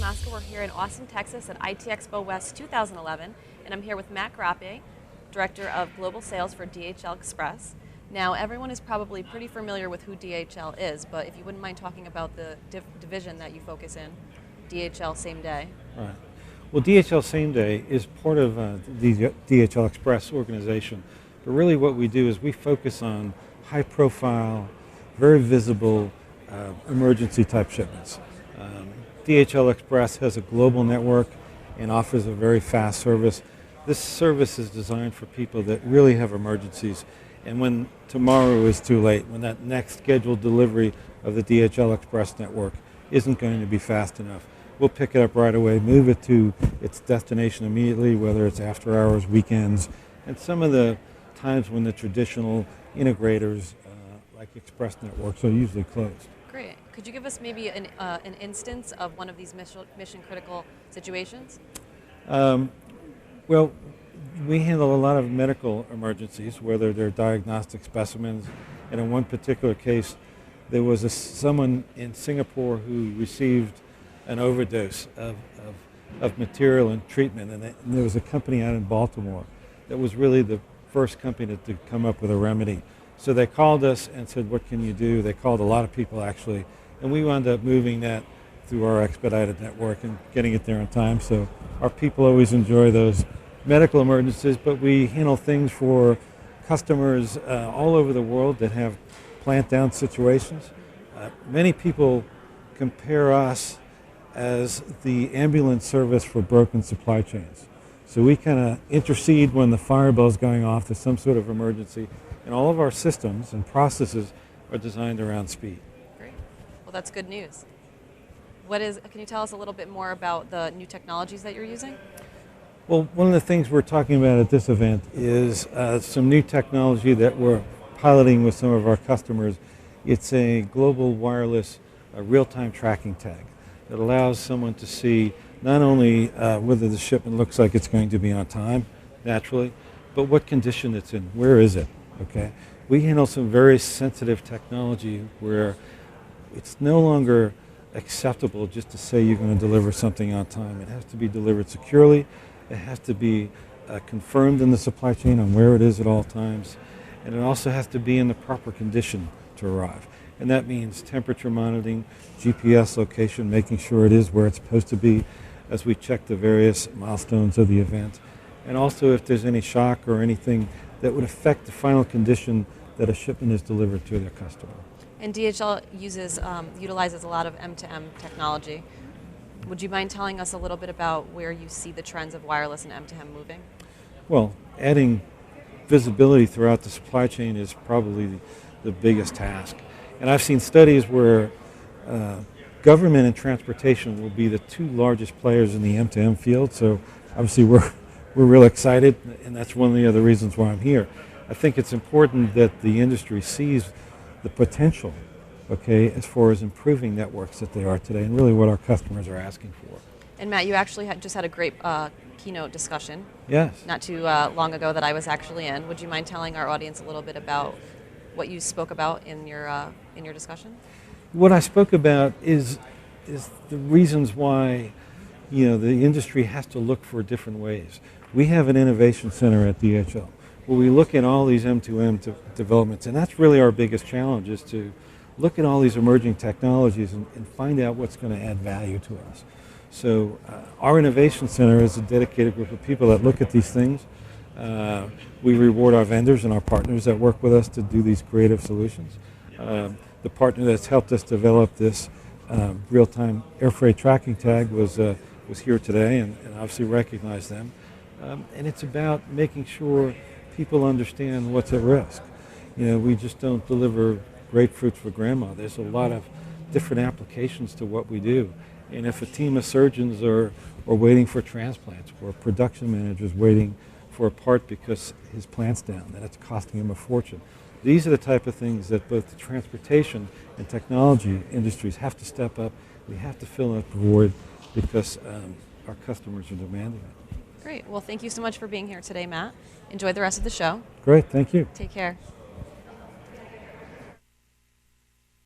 Mosca. We're here in Austin, Texas at IT Expo West 2011, and I'm here with Matt Groppe, Director of Global Sales for DHL Express. Now, everyone is probably pretty familiar with who DHL is, but if you wouldn't mind talking about the division that you focus in, DHL Sameday. Right. Well, DHL Sameday is part of the DHL Express organization, but really what we do is we focus on high-profile, very visible emergency type shipments. DHL Express has a global network and offers a very fast service. This service is designed for people that really have emergencies, and when tomorrow is too late, when that next scheduled delivery of the DHL Express network isn't going to be fast enough, we'll pick it up right away, move it to its destination immediately, whether it's after hours, weekends, and some of the times when the traditional integrators like Express networks are usually closed. Great. Could you give us maybe an instance of one of these mission critical situations? Well, we handle a lot of medical emergencies, whether they're diagnostic specimens, and in one particular case, there was someone in Singapore who received an overdose of material and treatment, and there was a company out in Baltimore that was really the first company to come up with a remedy. So they called us and said, what can you do? They called a lot of people actually, and we wound up moving that through our expedited network and getting it there in time. So our people always enjoy those medical emergencies, but we handle things for customers all over the world that have plant down situations. Many people compare us as the ambulance service for broken supply chains. So we kind of intercede when the fire bell is going off, there's some sort of emergency, and all of our systems and processes are designed around speed. Great. Well, that's good news. Can you tell us a little bit more about the new technologies that you're using? Well, one of the things we're talking about at this event is some new technology that we're piloting with some of our customers. It's a global wireless real-time tracking tag that allows someone to see not only whether the shipment looks like it's going to be on time, naturally, but what condition it's in. Where is it? Okay. We handle some very sensitive technology where it's no longer acceptable just to say you're going to deliver something on time. It has to be delivered securely. It has to be confirmed in the supply chain on where it is at all times. And it also has to be in the proper condition to arrive. And that means temperature monitoring, GPS location, making sure it is where it's supposed to be as we check the various milestones of the event. And also if there's any shock or anything that would affect the final condition that a shipment is delivered to their customer. And DHL utilizes a lot of M2M technology. Would you mind telling us a little bit about where you see the trends of wireless and M2M moving? Well, adding visibility throughout the supply chain is probably the biggest task. And I've seen studies where government and transportation will be the two largest players in the M2M field. So obviously we're real excited, and that's one of the other reasons why I'm here. I think it's important that the industry sees the potential, okay, as far as improving networks that they are today, and really what our customers are asking for. And Matt, you actually just had a great keynote discussion. Yes. Not too long ago that I was actually in. Would you mind telling our audience a little bit about what you spoke about in your discussion? What I spoke about is the reasons why the industry has to look for different ways. We have an innovation center at DHL where we look at all these M2M developments, and that's really our biggest challenge, is to look at all these emerging technologies and find out what's going to add value to us. So our innovation center is a dedicated group of people that look at these things. We reward our vendors and our partners that work with us to do these creative solutions. The partner that's helped us develop this real-time air freight tracking tag was here today, and obviously recognize them. And it's about making sure people understand what's at risk. We just don't deliver grapefruits for grandma. There's a lot of different applications to what we do. And if a team of surgeons are waiting for transplants, or a production manager's waiting for a part because his plant's down, then it's costing him a fortune. These are the type of things that both the transportation and technology industries have to step up. We have to fill that void because our customers are demanding it. Great. Well, thank you so much for being here today, Matt. Enjoy the rest of the show. Great. Thank you. Take care.